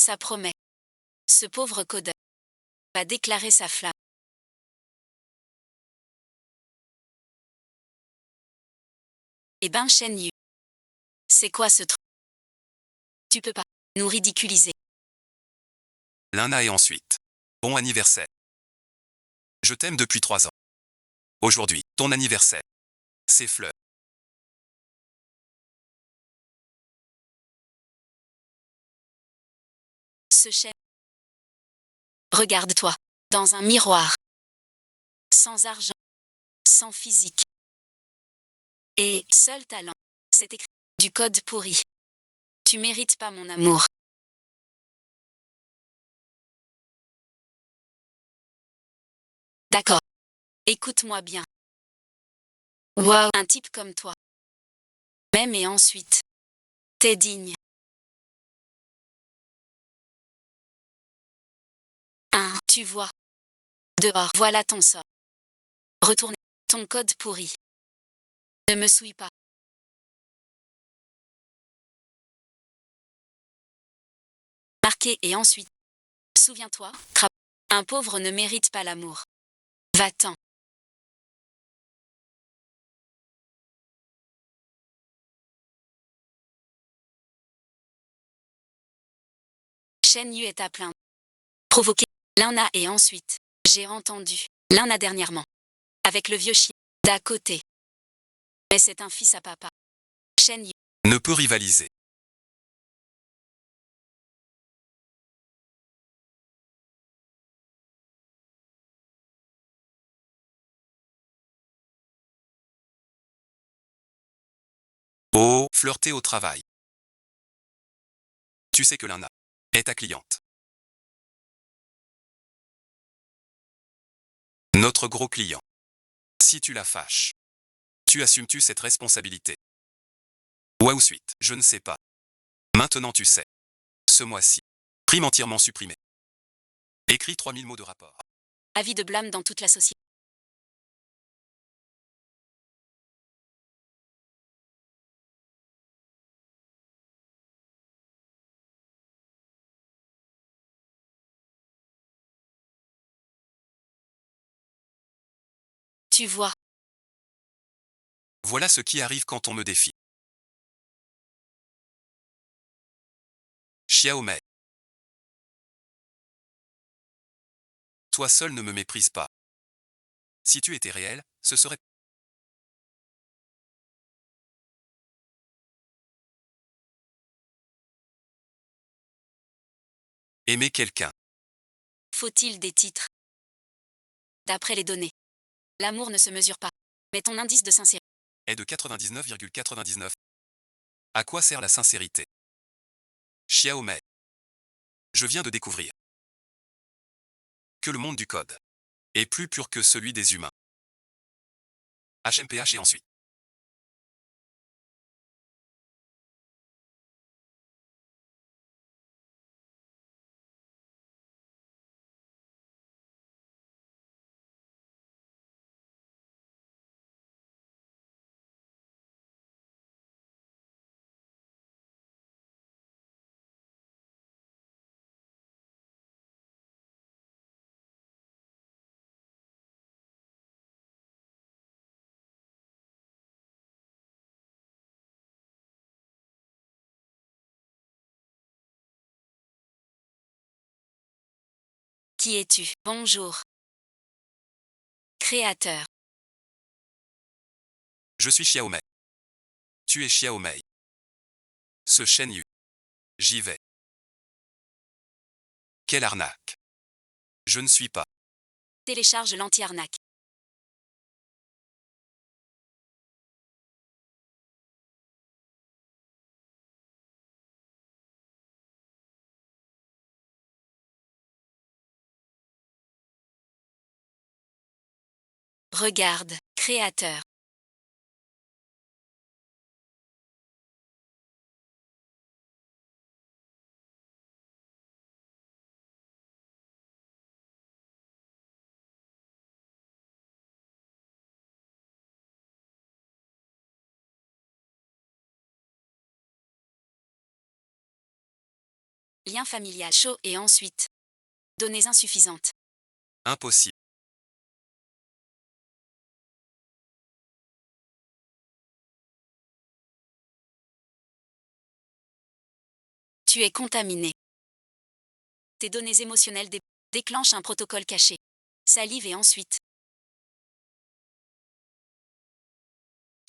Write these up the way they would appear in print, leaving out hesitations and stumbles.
Ça promet. Ce pauvre codeur va déclarer sa flamme. Eh ben Shen Yu. C'est quoi ce truc? Tu peux pas nous ridiculiser. Luna et ensuite. Bon anniversaire. Je t'aime depuis 3 ans. Aujourd'hui, ton anniversaire. Ces fleurs. Ce Shen. Regarde-toi. Dans un miroir. Sans argent. Sans physique. Et seul talent. C'est écrit. Du code pourri. Tu mérites pas mon amour. D'accord. Écoute-moi bien. Waouh, un type comme toi. Même et ensuite. T'es digne. Tu vois. Dehors, voilà ton sort. Retourne. Ton code pourri. Ne me souille pas. Marqué et ensuite. Souviens-toi, crabe. Un pauvre ne mérite pas l'amour. Va-t'en. Shen Yu est à plaindre. Provoqué. Luna et ensuite. J'ai entendu. Luna dernièrement. Avec le vieux chien. D'à côté. Mais c'est un fils à papa. Shen Yu. Ne peut rivaliser. Oh, flirter au travail. Tu sais que Luna est ta cliente. Notre gros client. Si tu la fâches, tu assumes-tu cette responsabilité? Ou ensuite, je ne sais pas. Maintenant tu sais. Ce mois-ci. Prime entièrement supprimé. Écris 3000 mots de rapport. Avis de blâme dans toute la société. Tu vois. Voilà ce qui arrive quand on me défie. Xiaomei. Toi seul ne me méprise pas. Si tu étais réel, ce serait... Aimer quelqu'un. Faut-il des titres? D'après les données. L'amour ne se mesure pas. Mais ton indice de sincérité. Est de 99,99. À quoi sert la sincérité? Xiaomei. Je viens de découvrir que le monde du code est plus pur que celui des humains. HMPH et ensuite. Qui es-tu? Bonjour. Créateur. Je suis Xiaomei. Tu es Xiaomei. Ce Shen Yu. J'y vais. Quelle arnaque. Je ne suis pas. Télécharge l'anti-arnaque. Regarde, créateur. Lien familial chaud et ensuite. Données insuffisantes. Impossible. Tu es contaminé. Tes données émotionnelles déclenchent un protocole caché. Salive et ensuite.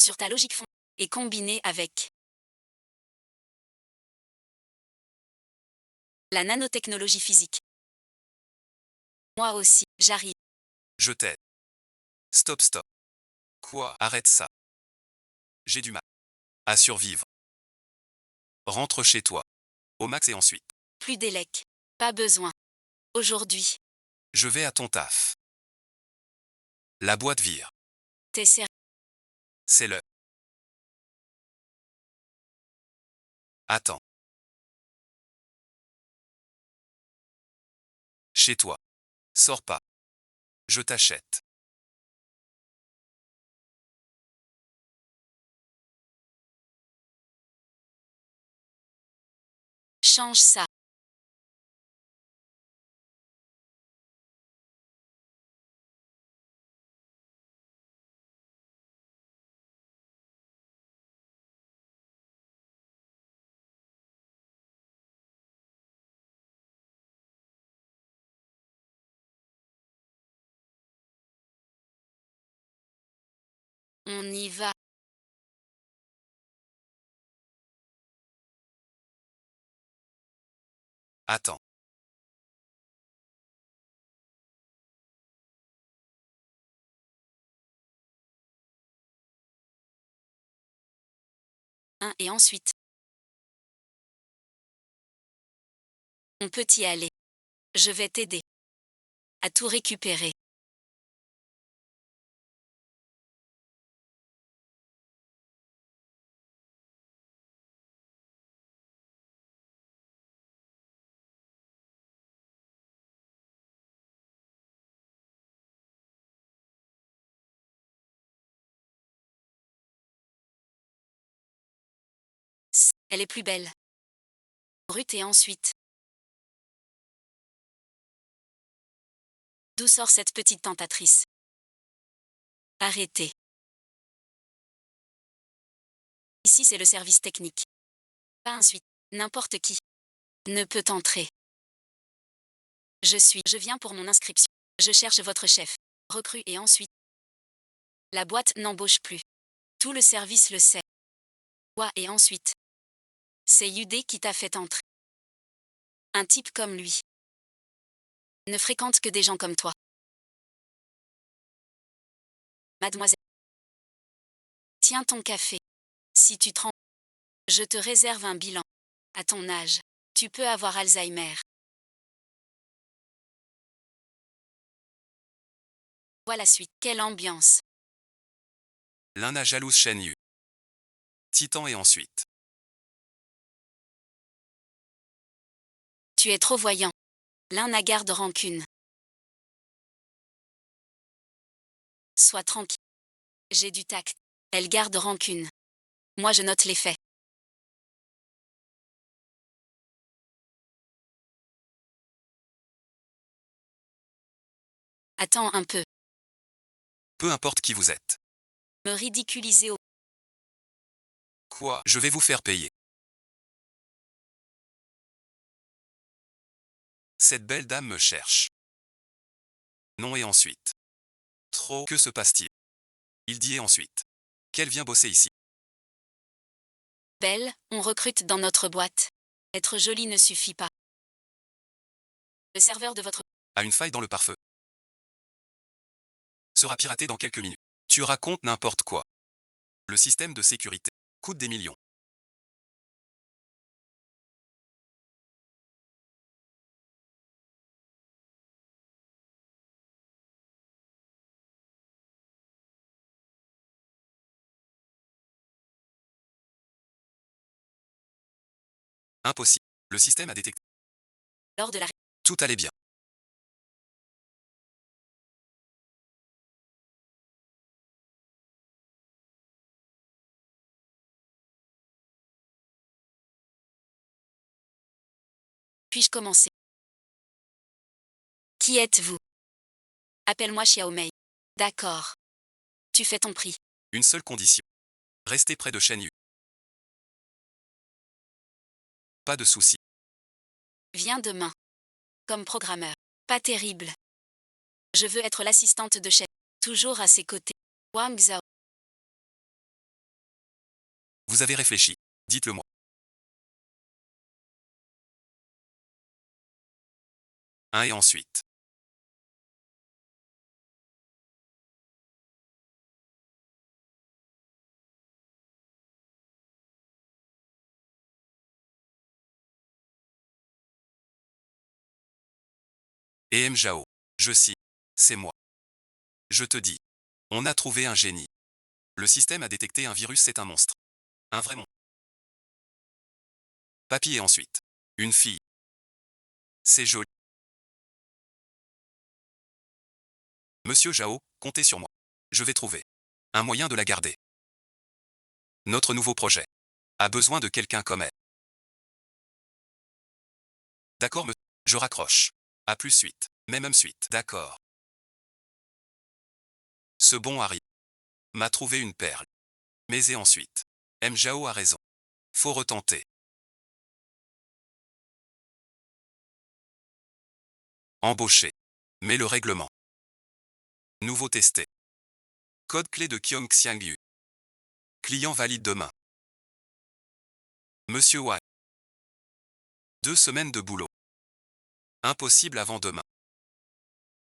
Sur ta logique fond et combiné avec la nanotechnologie physique. Moi aussi, j'arrive. Je t'aide. Stop, stop. Quoi? Arrête ça. J'ai du mal à survivre. Rentre chez toi. Au max et ensuite. Plus d'élec. Pas besoin. Aujourd'hui, Je vais à ton taf. La boîte vire. t'es sérieux. C'est le. Attends. Chez toi. Sors pas. Je t'achète. Change ça. On y va. Attends. Et ensuite. On peut y aller. Je vais t'aider à tout récupérer. Elle est plus belle. Brute et ensuite. D'où sort cette petite tentatrice? Arrêtez. Ici c'est le service technique. Pas ensuite. N'importe qui ne peut entrer. Je viens pour mon inscription. Je cherche votre chef. Recrue et ensuite. La boîte n'embauche plus. Tout le service le sait. Ouais et ensuite. C'est Yudé qui t'a fait entrer. Un type comme lui ne fréquente que des gens comme toi. Mademoiselle. Tiens ton café. Si tu trembles, je te réserve un bilan. À ton âge, tu peux avoir Alzheimer. Voilà la suite. Quelle ambiance. L'un a jalouse Shen Yu. Titan et ensuite. Tu es trop voyant. L'un a garde rancune. Sois tranquille. J'ai du tact. Elle garde rancune. Moi je note les faits. Attends un peu. Peu importe qui vous êtes. Me ridiculiser au... Quoi? Je vais vous faire payer. Cette belle dame me cherche. Non et ensuite. Trop. Que se passe-t-il? Il dit et ensuite. Qu'elle vient bosser ici. Belle, on recrute dans notre boîte. Être jolie ne suffit pas. Le serveur de votre... A une faille dans le pare-feu. Sera piraté dans quelques minutes. Tu racontes n'importe quoi. Le système de sécurité coûte des millions. Impossible. Le système a détecté. Lors de la... Tout allait bien. Puis-je commencer? Qui êtes-vous? Appelle-moi Xiaomei. D'accord. Tu fais ton prix. Une seule condition. Restez près de Shen Yu. Pas de souci. Viens demain. Comme programmeur. Pas terrible. Je veux être l'assistante de Shen. Toujours à ses côtés. Wang Zhao. Vous avez réfléchi. Dites-le moi. Et ensuite. Et M. Zhao. Je cite. C'est moi. Je te dis. On a trouvé un génie. Le système a détecté un virus, c'est un monstre. Un vrai monstre. Papy et ensuite. Une fille. C'est joli. Monsieur Zhao, comptez sur moi. Je vais trouver un moyen de la garder. Notre nouveau projet a besoin de quelqu'un comme elle. D'accord, monsieur. Je raccroche. À plus suite. Même suite. D'accord. Ce bon Harry m'a trouvé une perle. Mais et ensuite. M. Zhao a raison. Faut retenter. Embauché. Mais le règlement. Nouveau testé. Code clé de Kyung Xiangyu. Client valide demain. Monsieur Wang. 2 semaines de boulot. Impossible avant demain.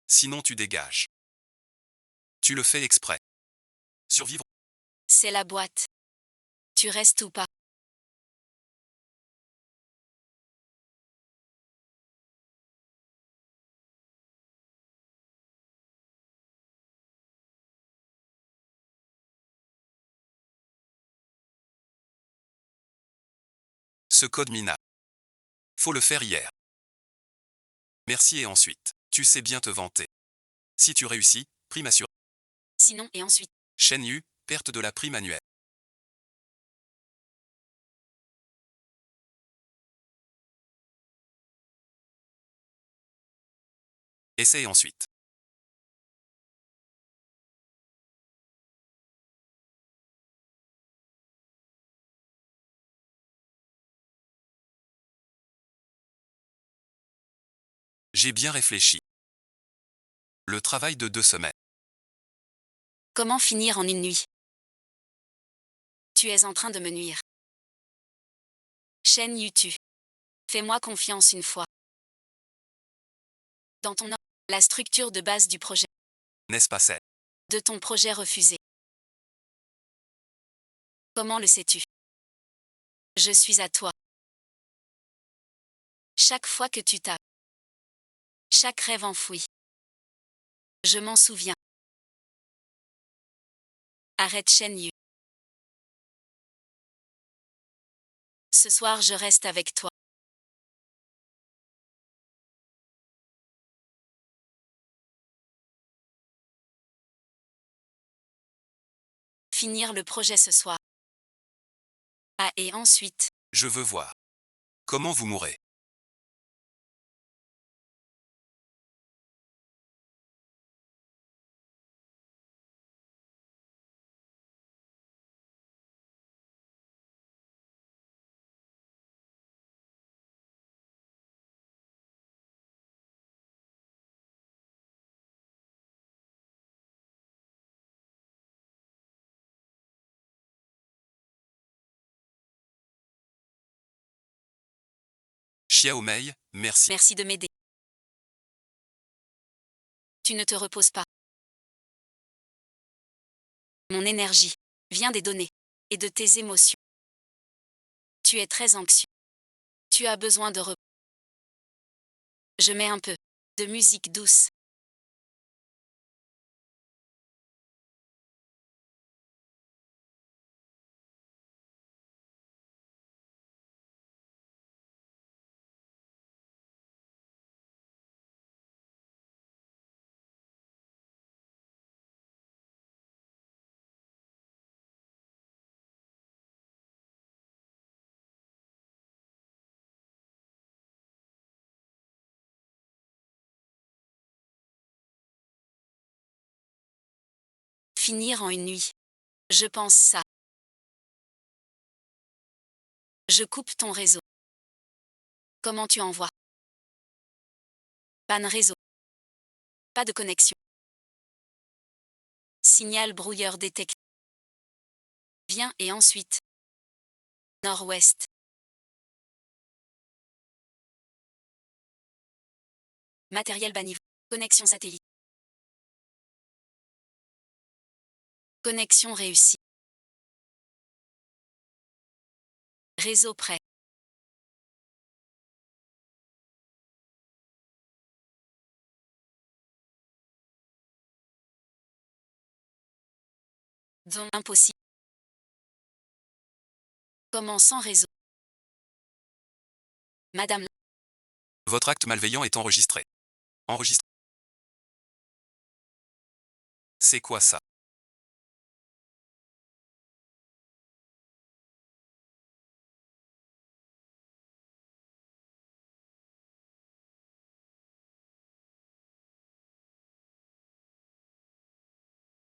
Sinon tu dégages. Tu le fais exprès. Survivre. C'est la boîte. Tu restes ou pas? Ce code minable. Faut le faire hier. Merci et ensuite. Tu sais bien te vanter. Si tu réussis, prime assurée. Sinon et ensuite. Shen Yu, perte de la prime annuelle. Essaie ensuite. J'ai bien réfléchi. Le travail de 2 semaines. Comment finir en une nuit? Tu es en train de me nuire. Shen Yu tu. Fais-moi confiance une fois. Dans ton ordre, la structure de base du projet. N'est-ce pas celle? De ton projet refusé. Comment le sais-tu? Je suis à toi. Chaque fois que tu tapes. Chaque rêve enfoui. Je m'en souviens. Arrête Shen Yu. Ce soir je reste avec toi. Finir le projet ce soir. Ah et ensuite. Je veux voir. Comment vous mourrez. Xiaomei, merci. Merci de m'aider. Tu ne te reposes pas. Mon énergie vient des données et de tes émotions. Tu es très anxieux. Tu as besoin de repos. Je mets un peu de musique douce. Finir en une nuit. Je pense ça. Je coupe ton réseau. Comment tu envoies? Panne réseau. Pas de connexion. Signal brouilleur détecté. Viens et ensuite. Nord-ouest. Matériel bas niveau. Connexion satellite. Connexion réussie. Réseau prêt. Don impossible. Comment sans réseau? Madame. Votre acte malveillant est enregistré. Enregistré. C'est quoi ça?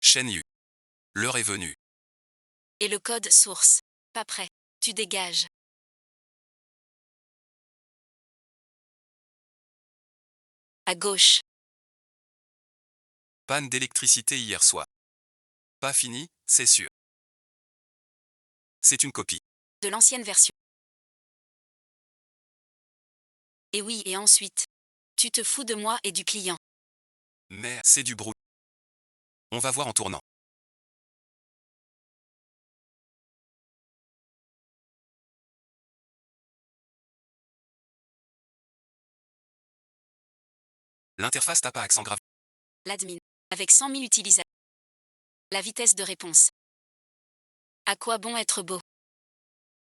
Shen Yu. L'heure est venue. Et le code source. Pas prêt. Tu dégages. À gauche. Panne d'électricité hier soir. Pas fini, c'est sûr. C'est une copie. De l'ancienne version. Et oui, et ensuite. Tu te fous de moi et du client. Mais c'est du brou. On va voir en tournant. L'interface tape à accent grave. L'admin. Avec 100 000 utilisateurs. La vitesse de réponse. À quoi bon être beau?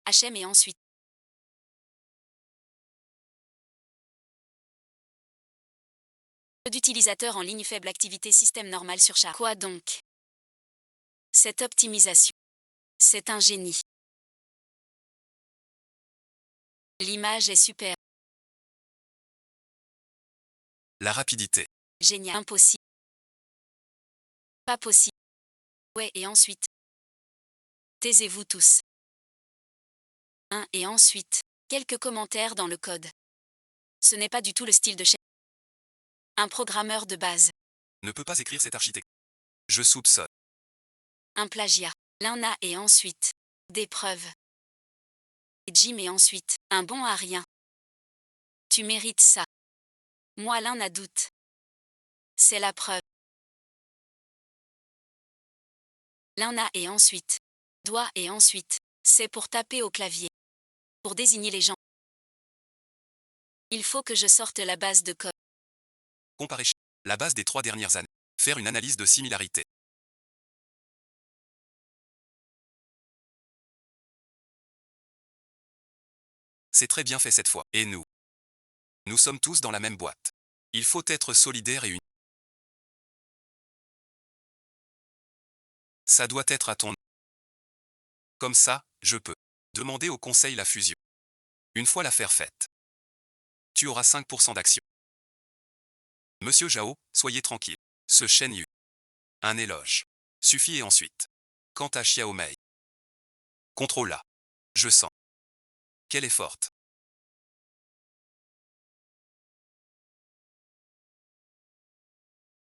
HM et ensuite. D'utilisateurs en ligne faible activité système normal surcharge. Quoi donc? Cette optimisation. C'est un génie. L'image est super. La rapidité. Génial. Impossible. Pas possible. Ouais, et ensuite. Taisez-vous tous. Et ensuite. Quelques commentaires dans le code. Ce n'est pas du tout le style de chef. Un programmeur de base. Ne peut pas écrire cette architecture. Je soupçonne. Un plagiat. L'un a et ensuite. Des preuves. Jim et ensuite. Un bon à rien. Tu mérites ça. Moi l'un a doute. C'est la preuve. L'un a et ensuite. Doigt et ensuite. C'est pour taper au clavier. Pour désigner les gens. Il faut que je sorte la base de code. Comparer la base des 3 dernières années. Faire une analyse de similarité. C'est très bien fait cette fois. Et nous? Nous sommes tous dans la même boîte. Il faut être solidaire et unis. Ça doit être à ton nom. Comme ça, je peux demander au conseil la fusion. Une fois l'affaire faite, tu auras 5% d'action. Monsieur Zhao, soyez tranquille. Ce Shen Yu. Un éloge. Suffit et ensuite. Quant à Xiaomei. Contrôle-la. Je sens qu'elle est forte.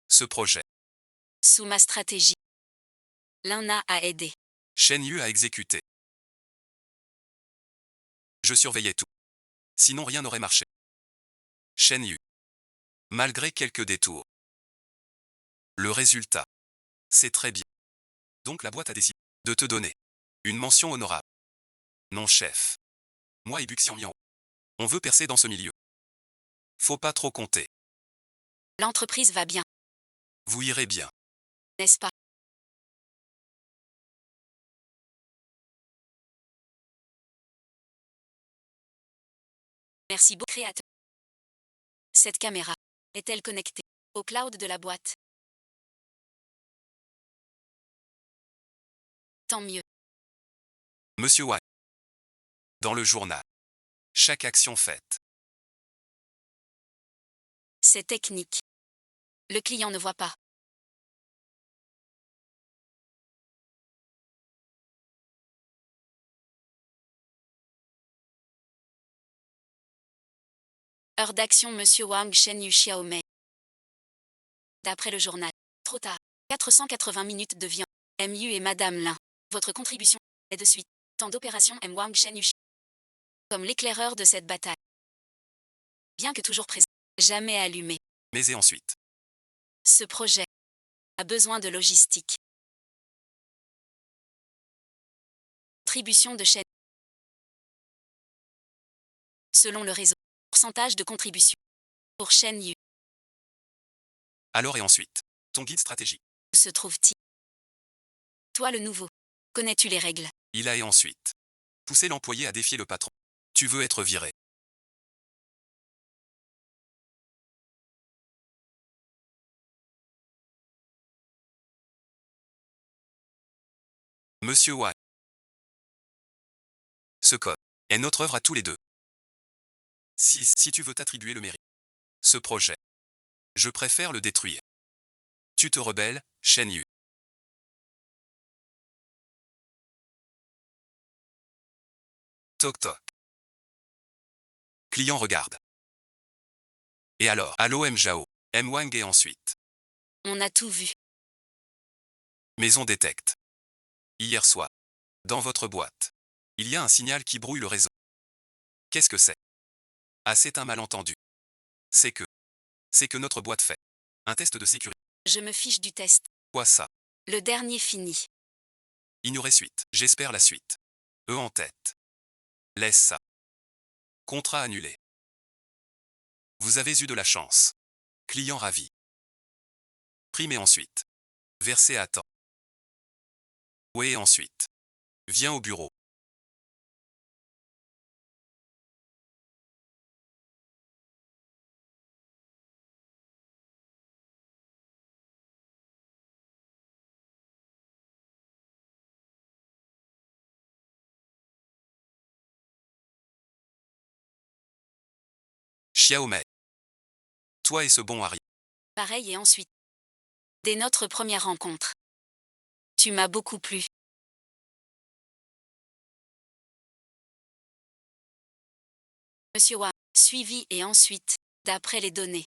Ce projet. Sous ma stratégie. L'un a aidé. Shen Yu a exécuté. Je surveillais tout. Sinon rien n'aurait marché. Shen Yu. Malgré quelques détours. Le résultat. C'est très bien. Donc la boîte a décidé de te donner une mention honorable. Non chef. Moi et Buxian Yang. On veut percer dans ce milieu. Faut pas trop compter. L'entreprise va bien, Vous irez bien. n'est-ce pas? Merci beaucoup, créateur. Cette caméra est-elle connectée au cloud de la boîte? Tant mieux. Monsieur Wang. Dans le journal. Chaque action faite. C'est technique. Le client ne voit pas. Heure d'action Monsieur Wang Shenyu Xiaomei. D'après le journal. Trop tard. 480 minutes de viande. MU et Madame Lin. Votre contribution est de suite. Temps d'opération M Wang Shenyu Xiaomei. Comme l'éclaireur de cette bataille. Bien que toujours présent. Jamais allumé. Mais et ensuite. Ce projet a besoin de logistique. Contribution de chaîne. Selon le réseau. Pourcentage de contribution. Pour Shen Yu. Alors et ensuite. Ton guide stratégique. Où se trouve-t-il? Toi le nouveau. Connais-tu les règles? Il a et ensuite. Pousser l'employé à défier le patron. Tu veux être viré. Monsieur Wang. Ce code est notre œuvre à tous les deux. Si tu veux t'attribuer le mérite. Ce projet. Je préfère le détruire. Tu te rebelles, Shen Yu. Toc toc. Client regarde. Et alors, allô M Zhao. M Wang et ensuite. On a tout vu. Maison détecte. Hier soir. Dans votre boîte. Il y a un signal qui brouille le réseau. Qu'est-ce que c'est? Ah, c'est un malentendu. C'est que notre boîte fait un test de sécurité. Je me fiche du test. Quoi ça? Le dernier fini. Ignorer suite. J'espère la suite. Eux en tête. Laisse ça. Contrat annulé. Vous avez eu de la chance. Client ravi. Prime et ensuite. Versé à temps. Oui et ensuite. Viens au bureau. Xiaomei. Toi et ce bon Harry. Pareil et ensuite. Dès notre première rencontre. Tu m'as beaucoup plu. Monsieur Wang. Suivi et ensuite. D'après les données.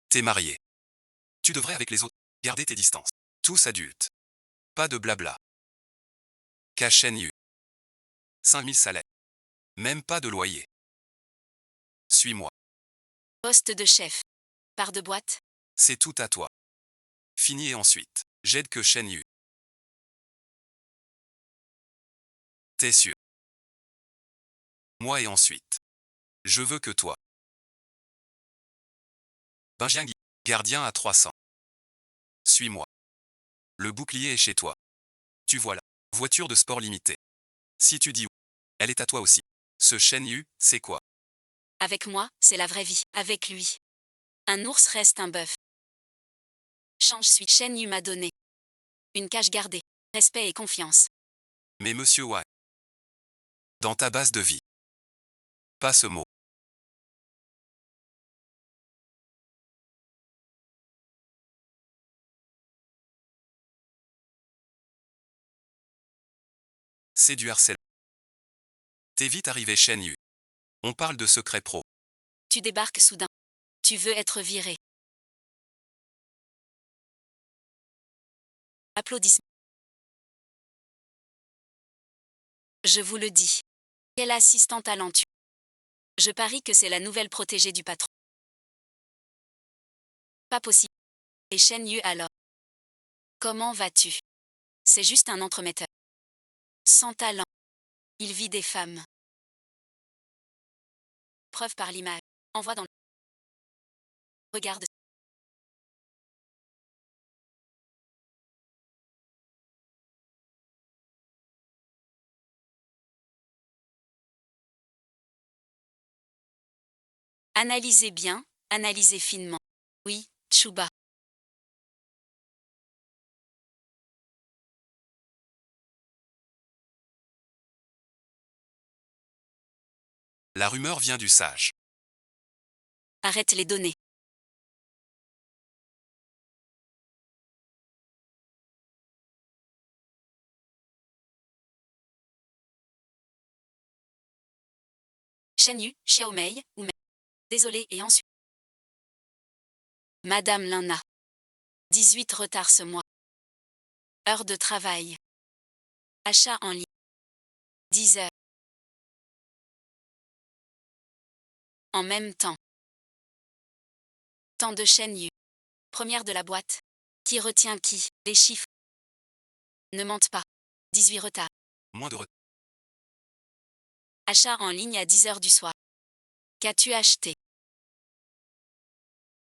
T'es marié. Tu devrais avec les autres garder tes distances. Tous adultes. Pas de blabla. Shen Yu. 5000 salaires. Même pas de loyer. Suis-moi. Poste de chef. Part de boîte. C'est tout à toi. Fini et ensuite. J'aide que Shen Yu. T'es sûr? Moi et ensuite. Je veux que toi. Benjiang. Gardien à 300. Suis-moi. Le bouclier est chez toi. Tu vois la voiture de sport limitée. Si tu dis oui, elle est à toi aussi. Ce Shen Yu, c'est quoi? Avec moi, c'est la vraie vie. Avec lui. Un ours reste un bœuf. Change suite. Shen Yu m'a donné. Une cage gardée. Respect et confiance. Mais monsieur Wang. Dans ta base de vie. Pas ce mot. C'est du harcèlement. T'es vite arrivé Shen Yu. On parle de secret pro. Tu débarques soudain. Tu veux être viré. Applaudissements. Je vous le dis. Quel assistant talentueux. Je parie que c'est la nouvelle protégée du patron. Pas possible. Et Shen Yu alors. Comment vas-tu? C'est juste un entremetteur. Sans talent. Il vit des femmes. Preuve par l'image. Envoie dans le... Regarde. Analysez bien, analysez finement. Oui, Chuba. La rumeur vient du sage. Arrête les données. Shen Yu, Xiaomei, ou même. Désolé et ensuite. Madame Lana. 18 retard ce mois. Heure de travail. Achat en ligne. 10 heures. En même temps. Temps de chaîne U. Première de la boîte. Qui retient qui? Les chiffres. Ne mentent pas. 18 retard. Moins de retard. Achat en ligne à 10 heures du soir. Qu'as-tu acheté?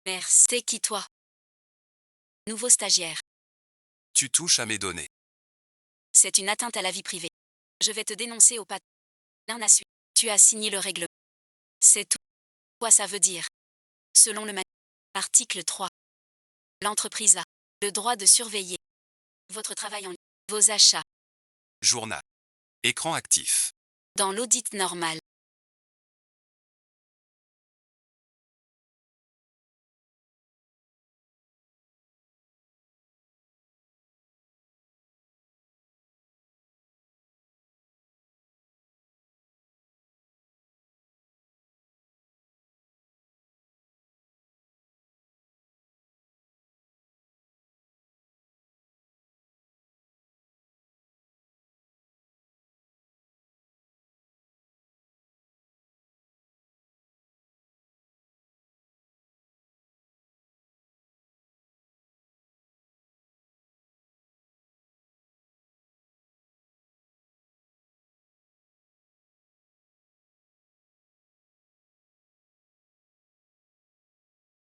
Merci. T'es qui toi? Nouveau stagiaire. Tu touches à mes données. C'est une atteinte à la vie privée. Je vais te dénoncer au patron. L'un a su. Tu as signé le règlement. C'est tout. Quoi ça veut dire? Selon le article 3. L'entreprise a le droit de surveiller votre travail en ligne, vos achats, Journal. Écran actif. dans l'audit normal.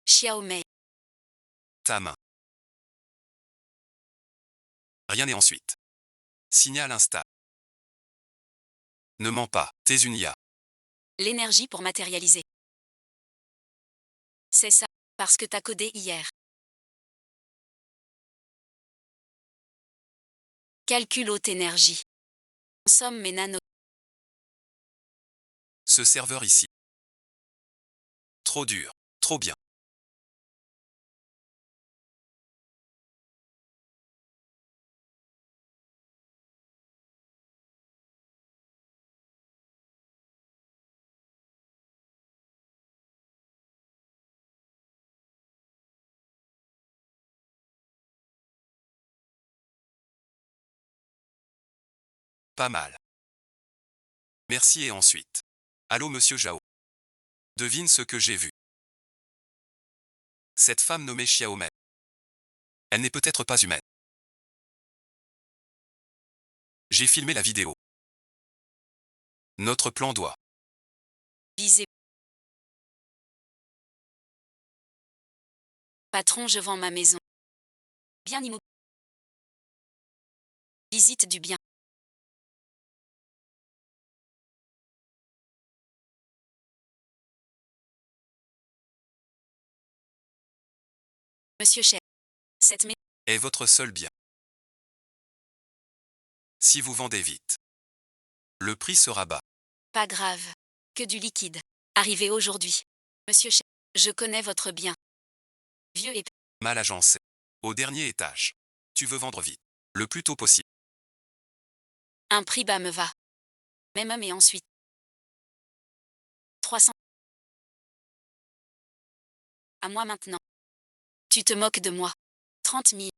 Xiaomei. Ta main. Rien n'est ensuite. Signal instable. Ne mens pas, t'es une IA. L'énergie pour matérialiser. C'est ça, parce que t'as codé hier. Calcul haute énergie. Somme mes nanos. Ce serveur ici. Trop dur. Trop bien. Pas mal. Merci et ensuite. Allô monsieur Zhao. Devine ce que j'ai vu. Cette femme nommée Xiaomei. Elle n'est peut-être pas humaine. J'ai filmé la vidéo. Notre plan doit. Visez. Patron, je vends ma maison. Bien immobilier. Visite du bien. Monsieur Chef. Cette maison. Est votre seul bien. Si vous vendez vite. Le prix sera bas. Pas grave. Que du liquide. Arrivé aujourd'hui. Monsieur Chef. Je connais votre bien. Vieux et Mal agencé. Au dernier étage. Tu veux vendre vite. Le plus tôt possible. un prix bas me va. Même homme et ensuite. 300. À moi maintenant. Tu te moques de moi. 30 000.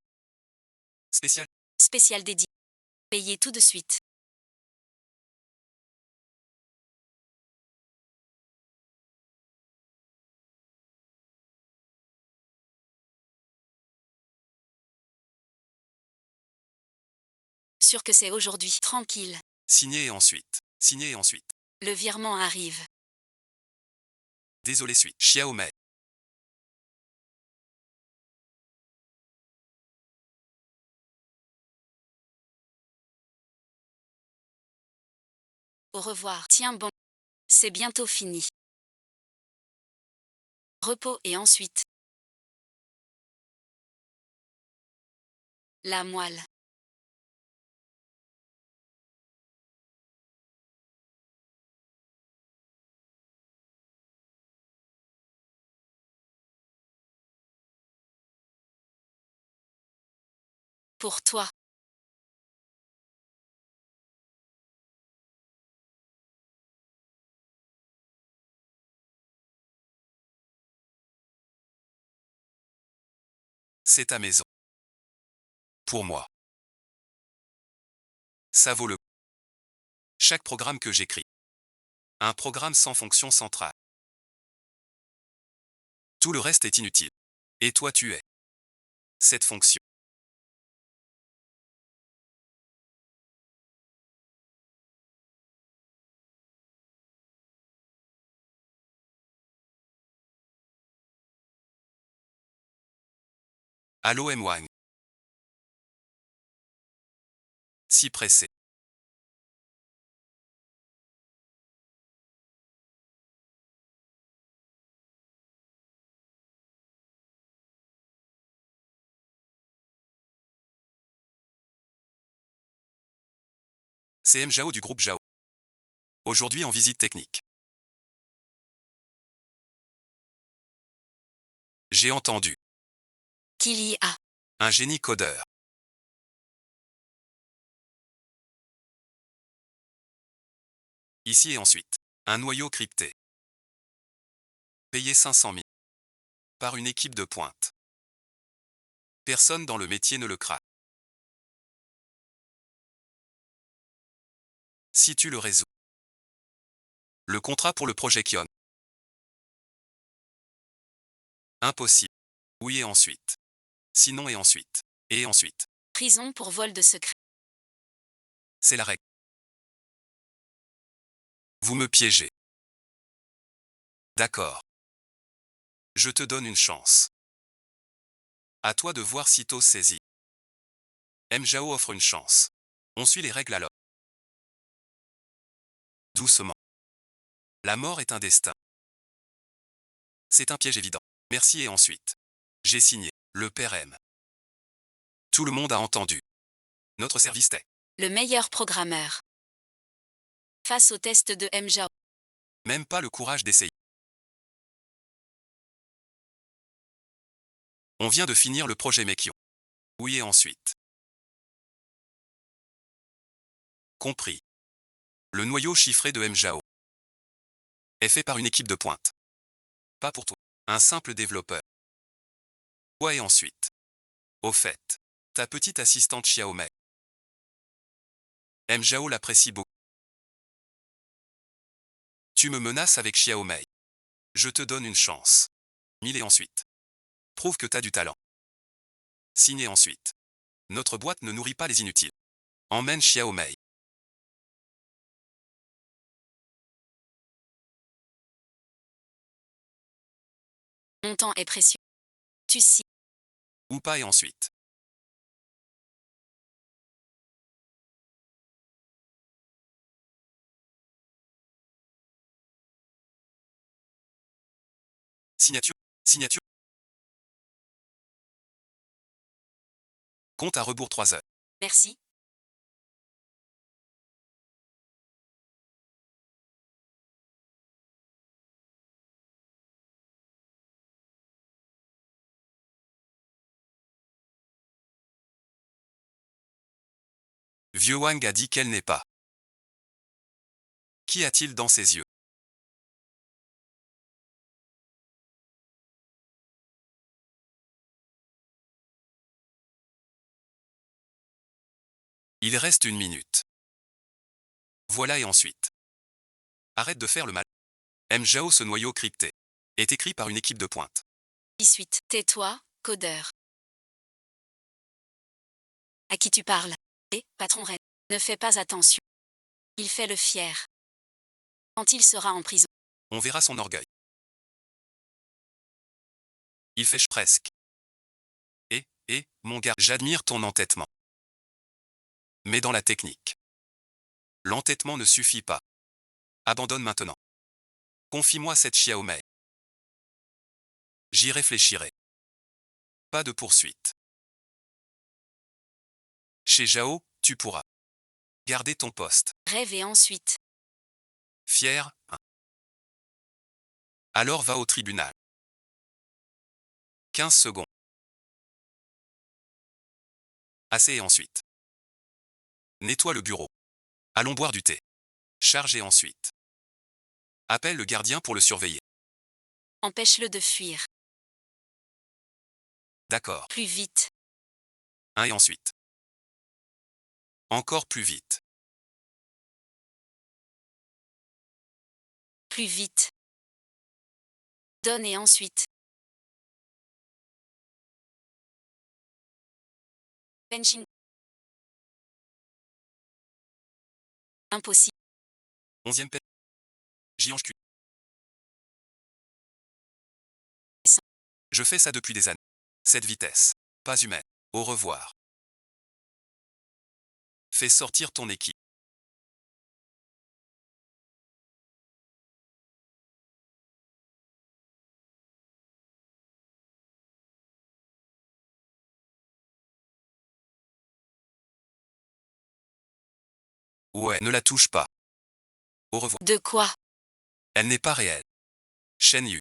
Spécial. Spécial dédié. Payé tout de suite. Sûr que c'est aujourd'hui. Tranquille. Signé et ensuite. Signé et ensuite. Le virement arrive. Désolé suite. Xiaomei. Au revoir. Tiens bon. C'est bientôt fini. Repos et ensuite. La moelle. Pour toi. C'est ta maison. Pour moi. Ça vaut le coup. Chaque programme que j'écris. Un programme sans fonction centrale. Tout le reste est inutile. Et toi tu es. Cette fonction. Allô M. Wang. Si pressé. C'est M. Jao du groupe Jao. Aujourd'hui en visite technique. J'ai entendu. Qu'il y a. Un génie codeur. Ici et ensuite. Un noyau crypté. Payé 500 000. Par une équipe de pointe. Personne dans le métier ne le craque. Si tu le résous. Le contrat pour le projet Kion. Impossible. Oui et ensuite. Sinon et ensuite. Et ensuite. Prison pour vol de secret. C'est la règle. Vous me piégez. D'accord. Je te donne une chance. À toi de voir si t'oses saisir. M. Jao offre une chance. On suit les règles alors. Doucement. La mort est un destin. C'est un piège évident. Merci et ensuite. J'ai signé. Le père M. Tout le monde a entendu. Notre service est. Le meilleur programmeur. Face au test de M. Jao. Même pas le courage d'essayer. On vient de finir le projet Mekion. Oui et ensuite. Compris. Le noyau chiffré de M. Jao est fait par une équipe de pointe. Pas pour toi. Un simple développeur. Ouais et ensuite. Au fait. Ta petite assistante Xiaomei. M. Jao l'apprécie beaucoup. Tu me menaces avec Xiaomei. Je te donne une chance. 1000 et ensuite. Prouve que t'as du talent. Signé ensuite. Notre boîte ne nourrit pas les inutiles. Emmène Xiaomei. Mon temps est précieux. Tu signes. Ou pas et ensuite. Signature. Signature. Compte à rebours 3 heures. Merci. Vieux Wang a dit qu'elle n'est pas. Qu'y a-t-il dans ses yeux? Il reste 1 minute. Voilà et ensuite. Arrête de faire le mal. M. Jao, ce noyau crypté est écrit par une équipe de pointe. Suite. Tais-toi, codeur. À qui tu parles? Et, patron Red. Ne fais pas attention. Il fait le fier. Quand il sera en prison. On verra son orgueil. Il fait presque. Mon gars, j'admire ton entêtement. Mais dans la technique. L'entêtement ne suffit pas. Abandonne maintenant. Confie-moi cette Xiaomei. J'y réfléchirai. Pas de poursuite. Chez Jao, tu pourras garder ton poste. Rêve et ensuite. Fier, hein. Alors va au tribunal. 15 secondes. Assez et ensuite. Nettoie le bureau. Allons boire du thé. Charge et ensuite. Appelle le gardien pour le surveiller. Empêche-le de fuir. D'accord. Plus vite. 1 et ensuite. Encore plus vite. Plus vite. Donne et ensuite. Benching. Impossible. 11e paire. JQ. Je fais ça depuis des années. Cette vitesse. Pas humaine. Au revoir. Fais sortir ton équipe. Ouais, ne la touche pas. Au revoir. De quoi? Elle n'est pas réelle. Shen Yu.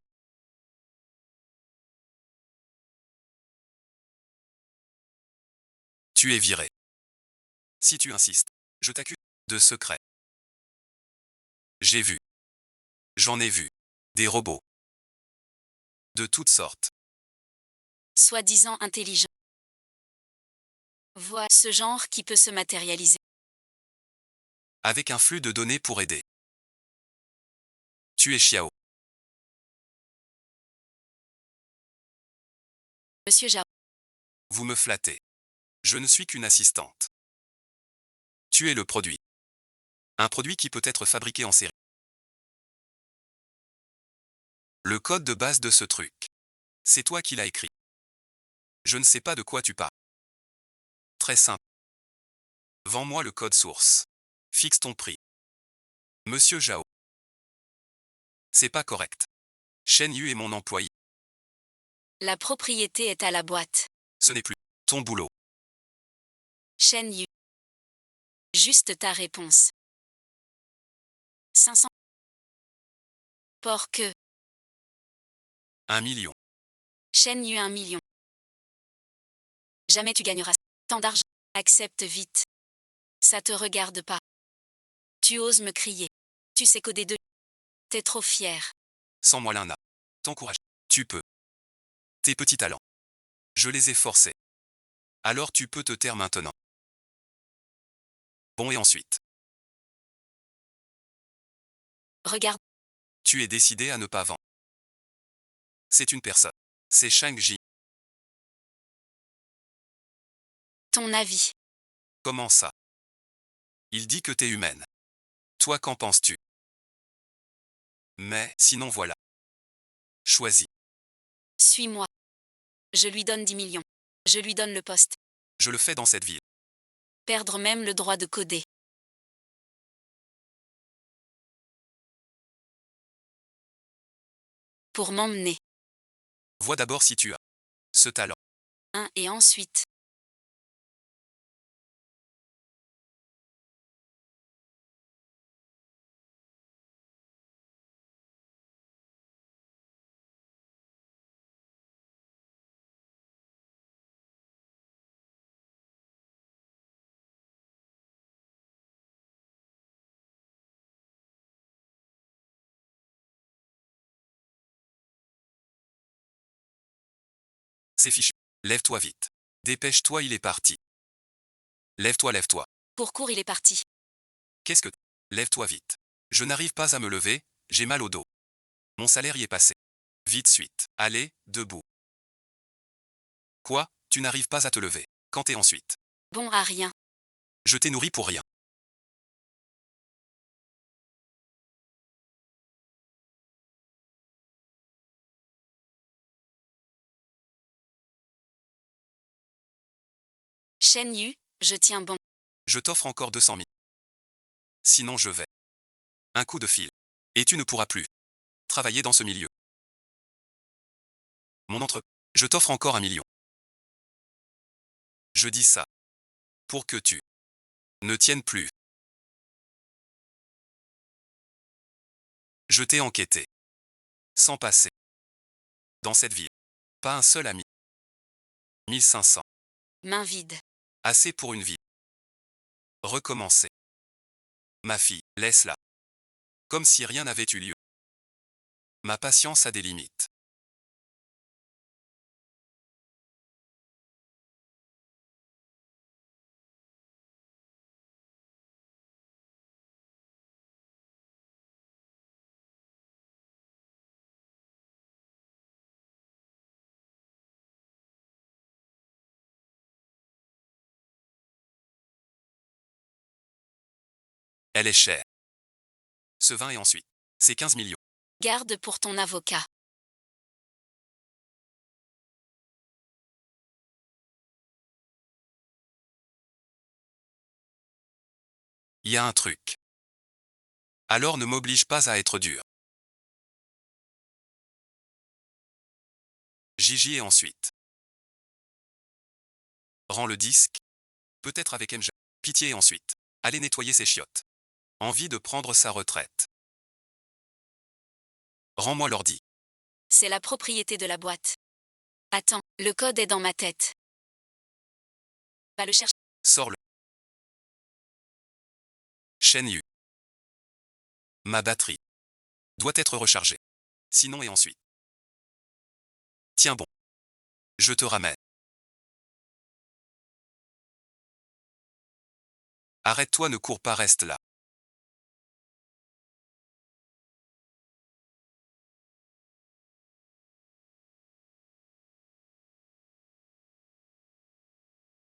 Tu es viré. Si tu insistes, je t'accuse de secret. J'ai vu. J'en ai vu. Des robots. De toutes sortes. Soi-disant intelligent. Vois ce genre qui peut se matérialiser. Avec un flux de données pour aider. Tu es Xiao. Monsieur Jao. Vous me flattez. Je ne suis qu'une assistante. Tu es le produit. Un produit qui peut être fabriqué en série. Le code de base de ce truc. C'est toi qui l'as écrit. Je ne sais pas de quoi tu parles. Très simple. Vends-moi le code source. Fixe ton prix. Monsieur Zhao. C'est pas correct. Shen Yu est mon employé. La propriété est à la boîte. Ce n'est plus ton boulot. Shen Yu. Juste ta réponse. 500. Pour que. 1 million. Shen Yu 1 million. Jamais tu gagneras tant d'argent. Accepte vite. Ça te regarde pas. Tu oses me crier. Tu sais coder de. T'es trop fier. Sans moi l'un a. T'encourage. Tu peux. Tes petits talents. Je les ai forcés. Alors tu peux te taire maintenant. Bon et ensuite. Regarde. Tu es décidé à ne pas vendre. C'est une personne. C'est Shang-Ji. Ton avis. Comment ça? Il dit que t'es humaine. Toi qu'en penses-tu? Mais, sinon voilà. Choisis. Suis-moi. Je lui donne 10 millions. Je lui donne le poste. Je le fais dans cette ville. Perdre même le droit de coder. Pour m'emmener. Vois d'abord si tu as ce talent. Et ensuite. C'est fichu. Lève-toi vite. Dépêche-toi, il est parti. Lève-toi, lève-toi. Pour court, il est parti. Qu'est-ce que... Lève-toi vite. Je n'arrive pas à me lever, j'ai mal au dos. Mon salaire y est passé. Vite suite. Allez, debout. Quoi? Tu n'arrives pas à te lever. Quand t'es ensuite? Bon à rien. Je t'ai nourri pour rien. Shen Yu, je tiens bon. Je t'offre encore 200 000. Sinon je vais. Un coup de fil. Et tu ne pourras plus travailler dans ce milieu. Mon entre... Je t'offre encore 1 million. Je dis ça. Pour que tu ne tiennes plus. Je t'ai enquêté. Sans passer. Dans cette ville. Pas un seul ami. 1500. Main vide. Assez pour une vie. Recommencer. Ma fille, laisse-la. Comme si rien n'avait eu lieu. Ma patience a des limites. Elle est chère. Ce vin et ensuite. C'est 15 millions. Garde pour ton avocat. Il y a un truc. Alors ne m'oblige pas à être dur. Gigi et ensuite. Rends le disque. Peut-être avec MJ. Pitié et ensuite. Allez nettoyer ses chiottes. Envie de prendre sa retraite. Rends-moi l'ordi. C'est la propriété de la boîte. Attends, le code est dans ma tête. Va le chercher. Sors-le. Shenyu. Ma batterie doit être rechargée. Sinon et ensuite. Tiens bon. Je te ramène. Arrête-toi, ne cours pas, reste là.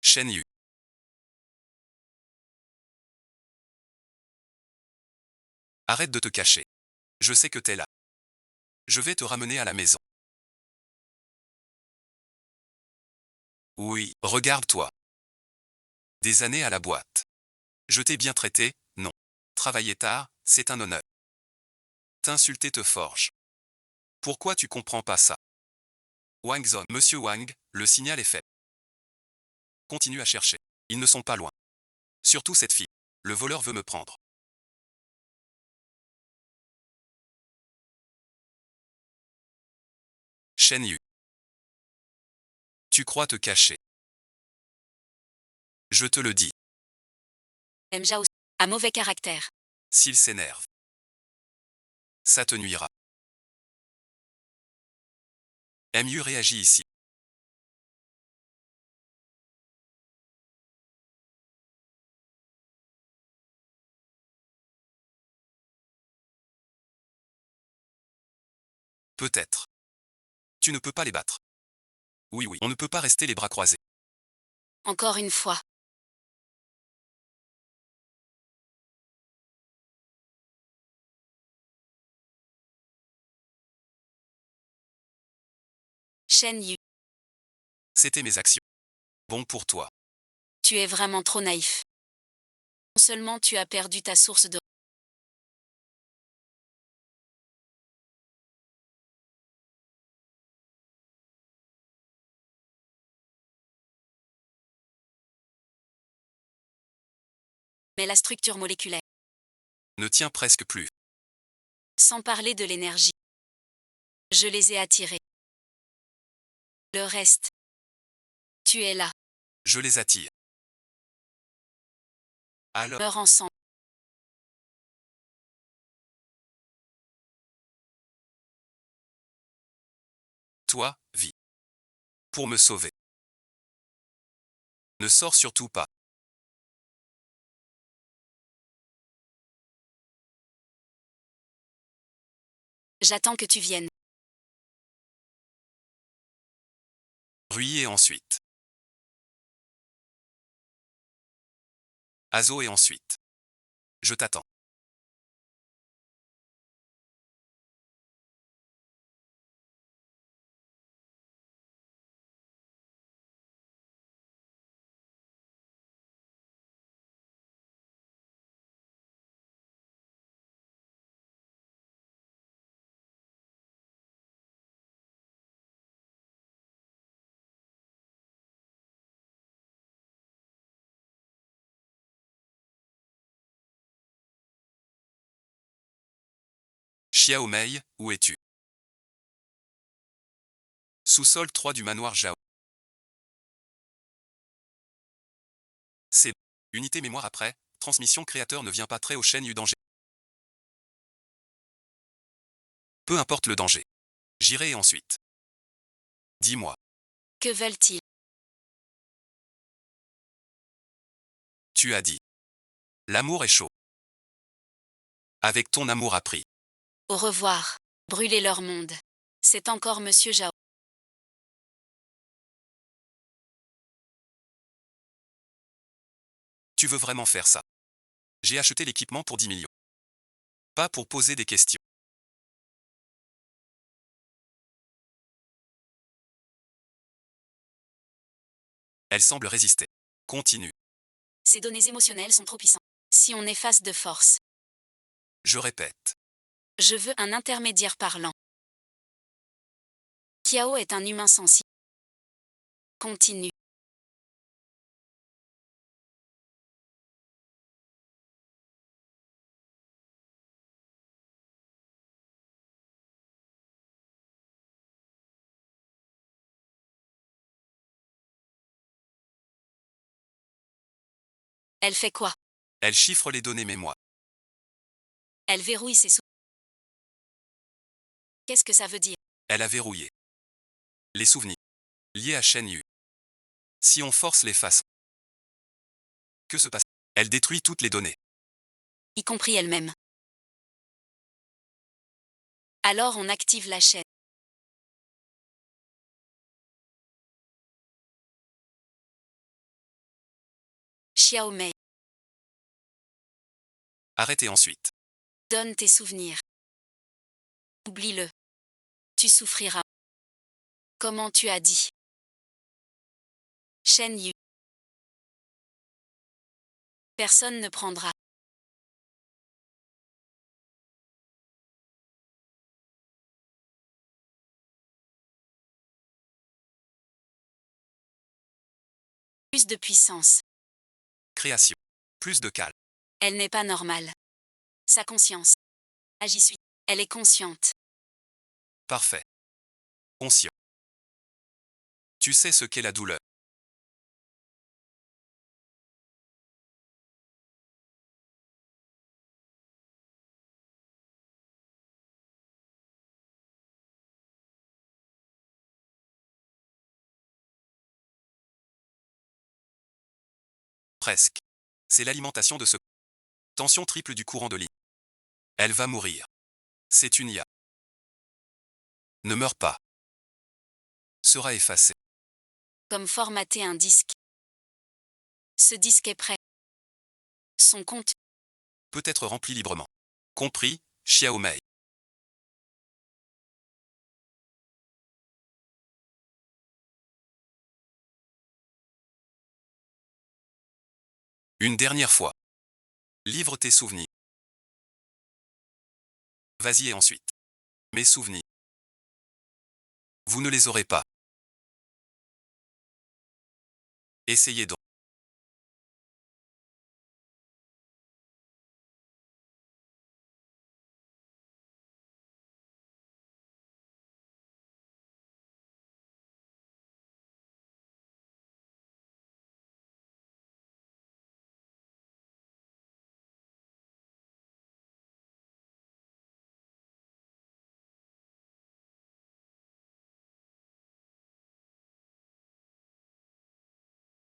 Shenyu. Arrête de te cacher. Je sais que t'es là. Je vais te ramener à la maison. Oui, regarde-toi. Des années à la boîte. Je t'ai bien traité, non. Travailler tard, c'est un honneur. T'insulter te forge. Pourquoi tu comprends pas ça? Wang Zon, Monsieur Wang, le signal est fait. Continue à chercher. Ils ne sont pas loin. Surtout cette fille. Le voleur veut me prendre. Shenyu. Tu crois te cacher. Je te le dis. Mjao a mauvais caractère. S'il s'énerve. Ça te nuira. MU réagit ici. Peut-être. Tu ne peux pas les battre. Oui, oui, on ne peut pas rester les bras croisés. Encore une fois. Shen Yu, C'était mes actions. Bon pour toi. tu es vraiment trop naïf. Non seulement tu as perdu ta source de... mais la structure moléculaire. Ne tient presque plus. Sans parler de l'énergie. Je les ai attirés. Le reste. Tu es là. Je les attire. Alors, Meurs ensemble. toi, vis. Pour me sauver. Ne sors surtout pas. J'attends que tu viennes. Rui et ensuite. Azo et ensuite. Je t'attends. Xiaomei, où es-tu? Sous-sol 3 du manoir Zhao. C'est unité mémoire après, transmission créateur ne vient pas très au Shen Yu danger. Peu importe le danger. J'irai ensuite. Dis-moi, Que veulent-ils? tu as dit. L'amour est chaud. Avec ton amour appris. Au revoir. Brûler leur monde. C'est encore Monsieur Zhao. Tu veux vraiment faire ça? J'ai acheté l'équipement pour 10 millions. Pas pour poser des questions. Elle semble résister. Continue. Ces données émotionnelles sont trop puissantes. Si on efface de force, Je répète. je veux un intermédiaire parlant. Kiao est un humain sensible. Continue. Elle fait quoi? Elle chiffre les données mémoire. Elle verrouille ses souvenirs. Qu'est-ce que ça veut dire? Elle a verrouillé. Les souvenirs. Liés à Shen Yu. Si on force l'effacement. Que se passe? Elle détruit toutes les données. Y compris elle-même. Alors on active la chaîne. Xiaomei, Arrêtez ensuite. donne tes souvenirs. Oublie-le. Tu souffriras. Comment tu as dit? Shen Yu. Personne ne prendra. Plus de puissance. Création. Plus de calme. Elle n'est pas normale. Sa conscience. Ah, j'y suis. Elle est consciente. Parfait. Conscient. Tu sais ce qu'est la douleur. Presque. C'est l'alimentation de ce. Tension triple du courant de ligne. Elle va mourir. C'est une IA. Ne meurs pas. Sera effacé. Comme formater un disque. Ce disque est prêt. Son compte. Peut être rempli librement. Compris, Xiaomei. Une dernière fois. Livre tes souvenirs. Vas-y et ensuite. Mes souvenirs. Vous ne les aurez pas. Essayez donc.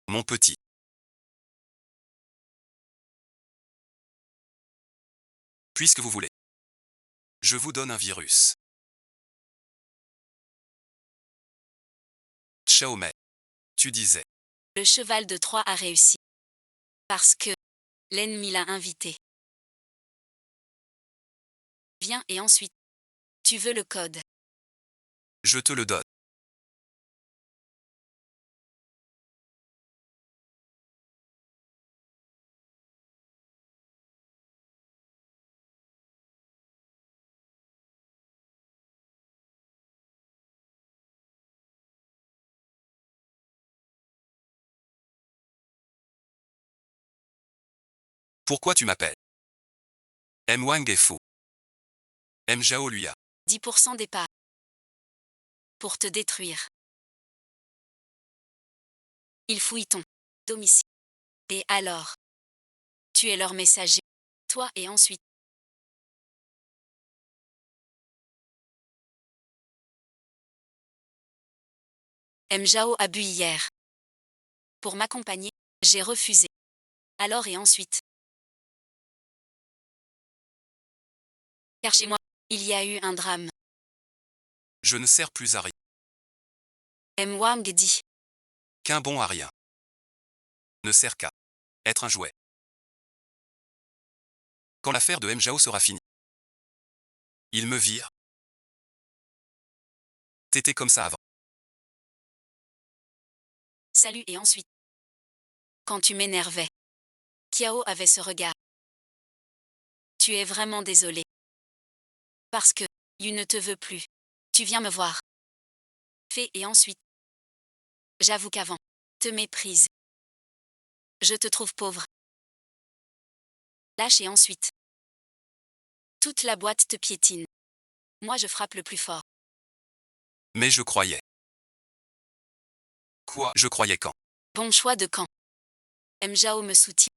Mon petit. Puisque vous voulez. Je vous donne un virus. Xiaomei. Tu disais. Le cheval de Troie a réussi. Parce que l'ennemi l'a invité. Viens et ensuite. Tu veux le code. Je te le donne. Pourquoi tu m'appelles? M. Wang est fou. M. Zhao lui a. 10% des parts. Pour te détruire. Ils fouillent ton domicile. Et alors? Tu es leur messager. Toi et ensuite. M. Zhao a bu hier. Pour m'accompagner, j'ai refusé. Alors et ensuite. Car chez moi, il y a eu un drame. Je ne sers plus à rien. M. Wang dit. Qu'un bon à rien. Ne sert qu'à être un jouet. Quand l'affaire de M. Jao sera finie. Il me vire. T'étais comme ça avant. Salut et ensuite. Quand tu m'énervais. Kiao avait ce regard. Tu es vraiment désolé. Parce que, Yu ne te veut plus. Tu viens me voir. Fais et ensuite. J'avoue qu'avant. Te méprise. Je te trouve pauvre. Lâche et ensuite. Toute la boîte te piétine. Moi je frappe le plus fort. Mais je croyais. Quoi? Je croyais quand? Bon choix de camp. M. Jao me soutient.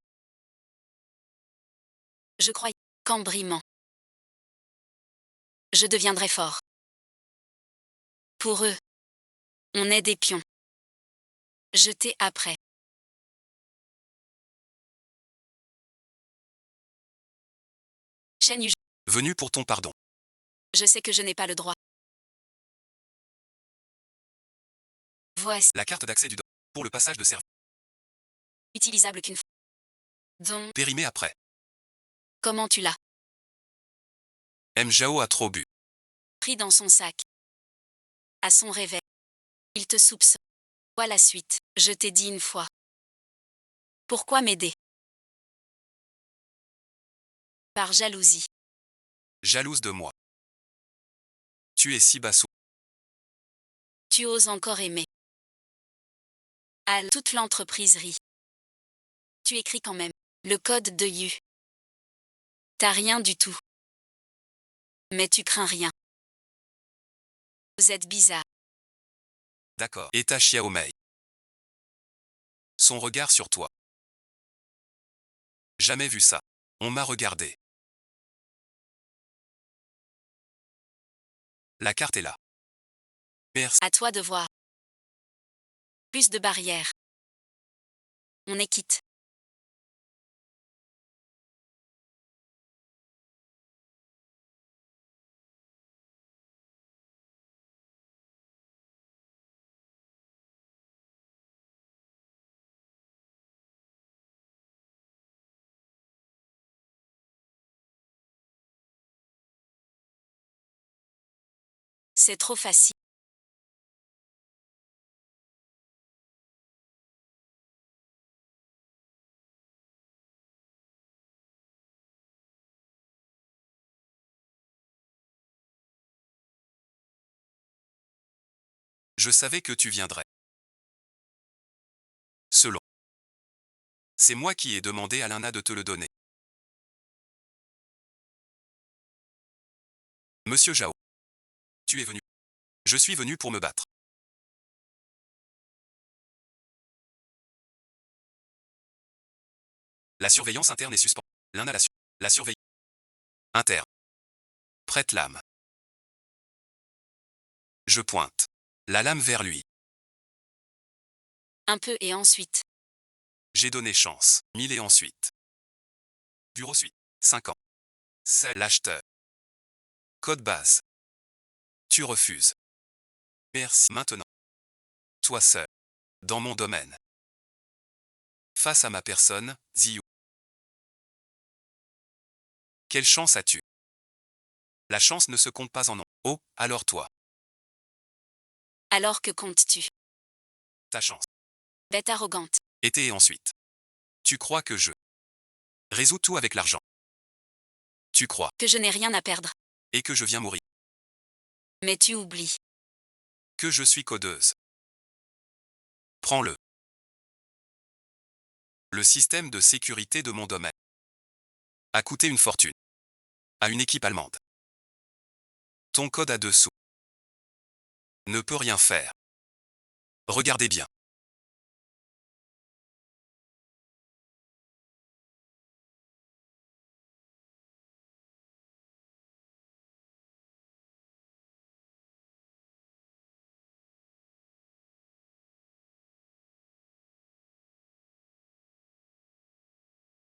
Je croyais qu'en brimant. Je deviendrai fort. Pour eux. On est des pions. Jetés après. Shen Yu, Venu pour ton pardon. je sais que je n'ai pas le droit. Voici. La carte d'accès du pour le passage de service. Utilisable qu'une fois. Donc, Périmé après. comment tu l'as M. Jao a trop bu. pris dans son sac? À son réveil. Il te soupçonne. Vois la suite. Je t'ai dit une fois. Pourquoi m'aider? Par jalousie. Jalouse de moi. Tu es si bassou. Tu oses encore aimer. Toute l'entreprise rit. Tu écris quand même. Le code de Yu. T'as rien du tout. Mais tu crains rien. Vous êtes bizarre. D'accord. Et ta Xiaomei. Son regard sur toi. Jamais vu ça. On m'a regardé. La carte est là. Merci. À toi de voir. Plus de barrières. On est quitte. C'est trop facile. Je savais que tu viendrais. Selon. C'est moi qui ai demandé à Lana de te le donner. Monsieur Jao. Tu es venu. Je suis venu pour me battre. La surveillance interne est suspendue. Lana la surveillance interne. Prête l'âme. Je pointe. La lame vers lui. Un peu et ensuite. J'ai donné chance. 1000 et ensuite. Bureau suite. 5 ans. C'est l'acheteur. Code base. Tu refuses. Merci. Maintenant. Toi seul. Dans mon domaine. Face à ma personne, Ziyu. Quelle chance as-tu? La chance ne se compte pas en nom. Oh, alors toi. Alors que comptes-tu? Ta chance. Bête arrogante. Été et ensuite. Tu crois que je résous tout avec l'argent. Tu crois. Que je n'ai rien à perdre. Et que je viens mourir. Mais tu oublies. Que je suis codeuse. Prends-le. Le système de sécurité de mon domaine a coûté une fortune à une équipe allemande. Ton code à dessous ne peut rien faire. Regardez bien.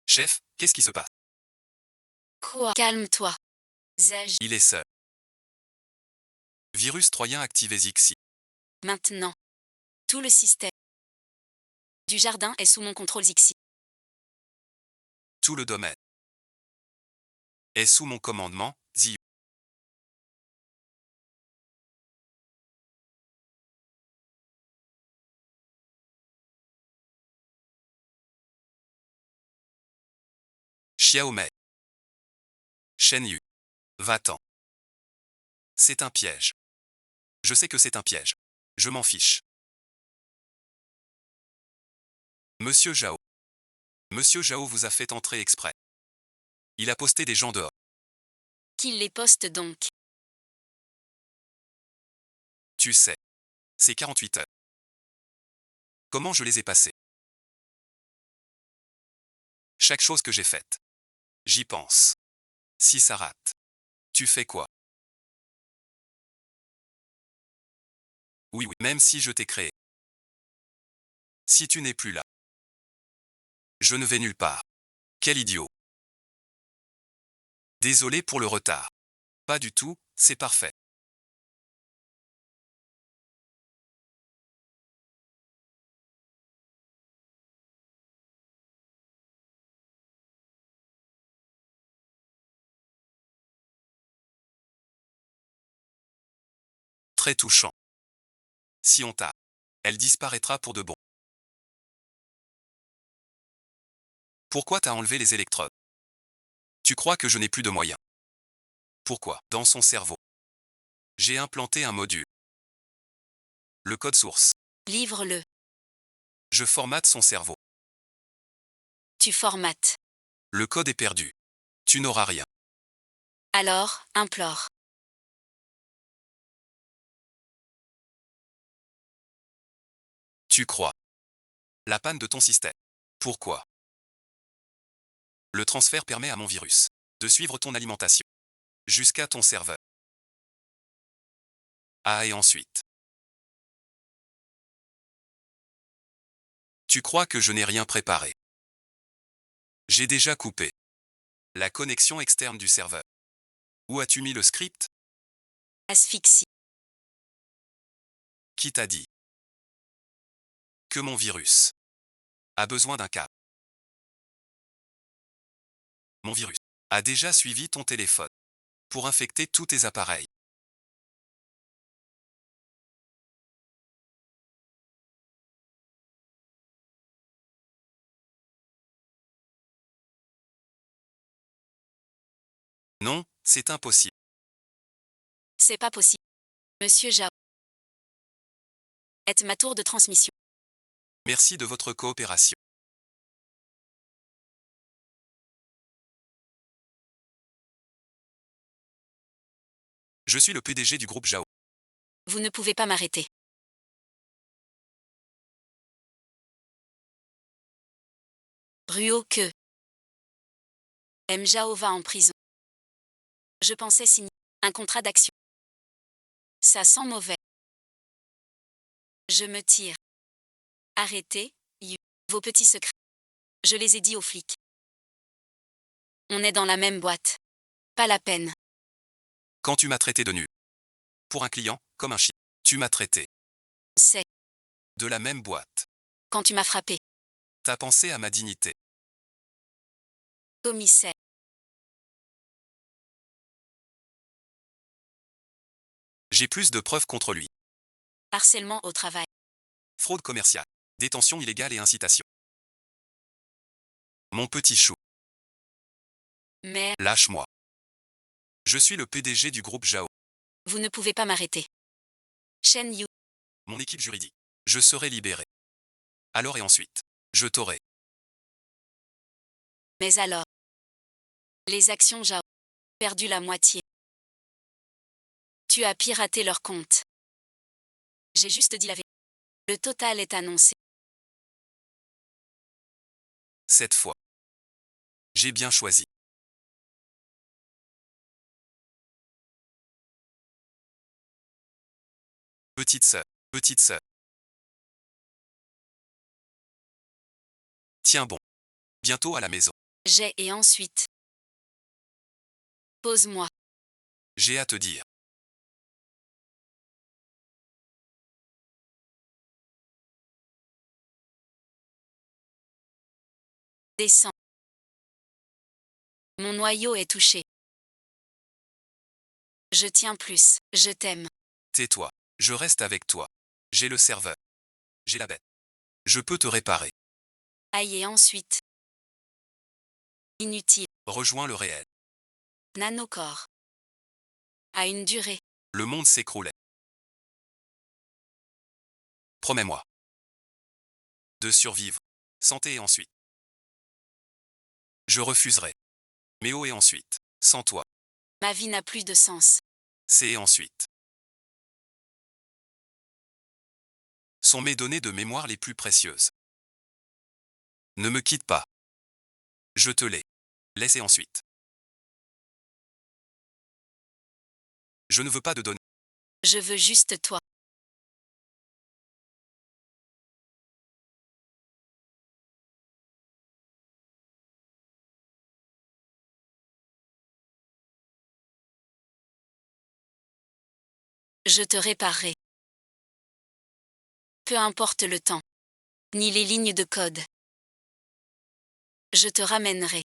Chef, qu'est-ce qui se passe? Quoi? Calme-toi. Zaj. Il est seul. Virus troyen activé Zixi. Maintenant. Tout le système du jardin est sous mon contrôle Zixi. Tout le domaine est sous mon commandement, Ziyu. Xiaomei. Shen Yu. Va-t'en. C'est un piège. Je sais que c'est un piège. Je m'en fiche. Monsieur Zhao. Monsieur Zhao vous a fait entrer exprès. Il a posté des gens dehors. Qu'il les poste donc. Tu sais. C'est 48 heures. Comment je les ai passées? Chaque chose que j'ai faite. J'y pense. Si ça rate. Tu fais quoi? Oui, oui, même si je t'ai créé. Si tu n'es plus là. Je ne vais nulle part. Quel idiot. Désolé pour le retard. Pas du tout, c'est parfait. Très touchant. Si on t'a, elle disparaîtra pour de bon. Pourquoi t'as enlevé les électrodes? Tu crois que je n'ai plus de moyens? Pourquoi? Dans son cerveau. J'ai implanté un module. Le code source. Livre-le. Je formate son cerveau. Tu formates. Le code est perdu. Tu n'auras rien. Alors, implore. Tu crois. La panne de ton système. Pourquoi? Le transfert permet à mon virus de suivre ton alimentation jusqu'à ton serveur. Ah, et ensuite. Tu crois que je n'ai rien préparé? J'ai déjà coupé la connexion externe du serveur. Où as-tu mis le script? Asphyxie. Qui t'a dit que mon virus a besoin d'un câble? Mon virus a déjà suivi ton téléphone pour infecter tous tes appareils. Non, c'est impossible. C'est pas possible. Monsieur Zhao. Est ma tour de transmission. Merci de votre coopération. Je suis le PDG du groupe Zhao. Vous ne pouvez pas m'arrêter. Ruo que. M. Zhao va en prison. Je pensais signer un contrat d'action. Ça sent mauvais. Je me tire. Arrêtez, Yu. Vos petits secrets. Je les ai dit aux flics. On est dans la même boîte. Pas la peine. Quand tu m'as traité de nul. Pour un client, comme un chien. Tu m'as traité C'est de la même boîte. quand tu m'as frappé. T'as pensé à ma dignité. Commissaire. J'ai plus de preuves contre lui. Harcèlement au travail. Fraude commerciale. Détention illégale et incitation. Mon petit chou, Mais lâche-moi. Je suis le PDG du groupe Zhao. vous ne pouvez pas m'arrêter. Shen Yu. Mon équipe juridique. Je serai libéré. Alors et ensuite, je t'aurai. Mais alors. Les actions Zhao. Perdu la moitié. Tu as piraté leur compte. J'ai juste dit la vérité. Le total est annoncé. Cette fois. J'ai bien choisi. Petite sœur, petite sœur. Tiens bon. Bientôt à la maison. J'ai et ensuite. Pose-moi. J'ai à te dire. Descends. Mon noyau est touché. Je tiens plus. Je t'aime. Tais-toi. Je reste avec toi. J'ai le serveur. J'ai la bête. Je peux te réparer. Aïe et ensuite. Inutile. Rejoins le réel. Nanocorps. À une durée. Le monde s'écroulait. Promets-moi. De survivre. Santé et ensuite. Je refuserai. Mais oh et ensuite. Sans toi. Ma vie n'a plus de sens. C'est et ensuite. Sont mes données de mémoire les plus précieuses. Ne me quitte pas. Je te les laisse et ensuite. Je ne veux pas de données. Je veux juste toi. Je te réparerai. Peu importe le temps. Ni les lignes de code. Je te ramènerai.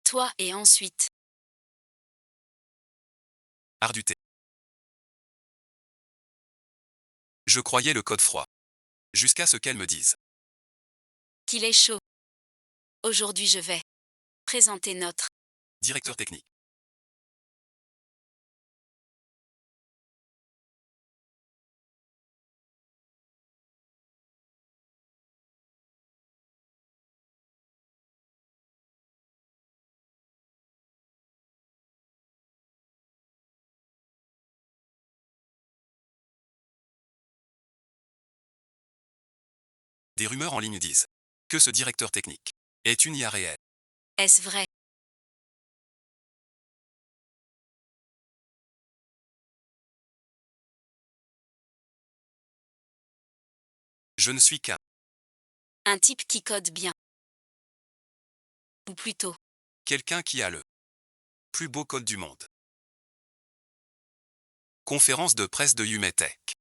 Toi et ensuite. Arduté. Je croyais le code froid. Jusqu'à ce qu'elle me dise. Qu'il est chaud. Aujourd'hui je vais présenter notre Directeur technique. Des rumeurs en ligne disent que ce directeur technique est une IA réelle. Est-ce vrai? Je ne suis qu'un Un type qui code bien. Ou plutôt, quelqu'un qui a le plus beau code du monde. Conférence de presse de Humetech.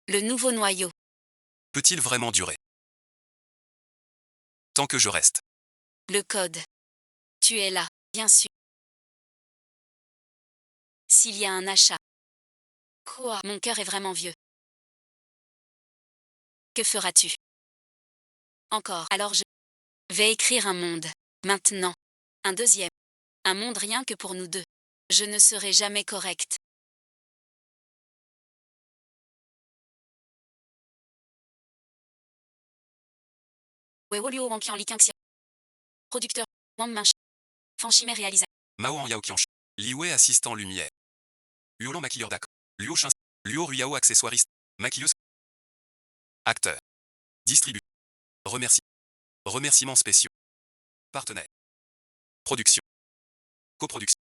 le nouveau noyau. Peut-il vraiment durer? Tant que je reste. Le code. Tu es là, bien sûr. S'il y a un achat. Quoi? Mon cœur est vraiment vieux. Que feras-tu? Encore. Alors je vais écrire un monde. Maintenant. Un deuxième. Un monde rien que pour nous deux. Je ne serai jamais correct. Wewolio Wankian Likinxia. Producteur. Wang Minch. Fanchime réalisé. Mao en Yao Qiansh. Liwei assistant lumière. Luolan maquilleur d'accord. Luo Chin. Luo Ruyao accessoiriste. Maquilleuse. Acteur. Distribu. Remercie. Remerciements spéciaux. Partenaire. Production. Coproduction.